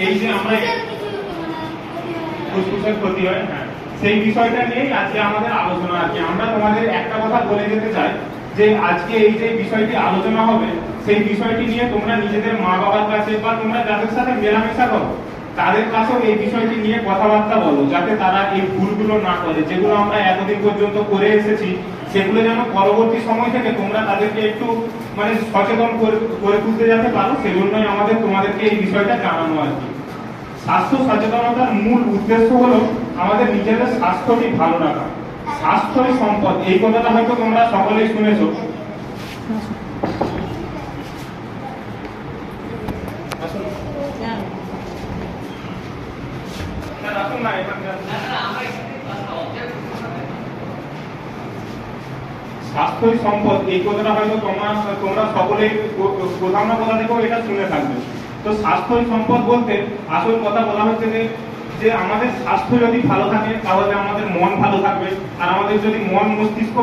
এই যে আমরা ফুসফুসের ক্ষতি হয়, হ্যাঁ, সেই বিষয়টা নিয়েই আজকে আমাদের আলোচনা আর কি। আমরা তোমাদের একটা কথা বলে যেতে চাই যে আজকে এই যে বিষয়টি আলোচনা হবে, সেই বিষয়টি নিয়ে তোমরা নিজেদের মা বাবার কাছে বা তোমরা যাদের সাথে মেলামেশা করো তাদের কাছেও এই বিষয়টি নিয়ে কথাবার্তা বলো, যাতে তারা এই ভুলগুলো না করে, যেগুলো আমরা এতদিন পর্যন্ত করে এসেছি সেগুলো যেন পরবর্তী সময় থেকে তোমরা তাদেরকে একটু মানে সচেতন করে তুলতে যেতে পারো। সেজন্যই আমাদের তোমাদেরকে এই বিষয়টা জানানো আর কি। স্বাস্থ্য সচেতনতার মূল উদ্দেশ্য হলো আমাদের নিজেদের স্বাস্থ্যটি ভালো রাখা। স্বাস্থ্যই সম্পদ, এই কথাটা হয়তো তোমরা সকলেই শুনেছো। স্বাস্থ্যই সম্পদ, এই কথাটা হয়তো তোমরা সকলেই কোথাও না কোথা থেকেও এটা শুনে থাকবে। তো স্বাস্থ্যই সম্পদ বলতে আসল কথা বলা হচ্ছে যে আমাদের স্বাস্থ্য যদি ভালো থাকে তাহলে আমাদের মন ভালো থাকবে, আর আমাদের যদি মন মস্তিষ্ক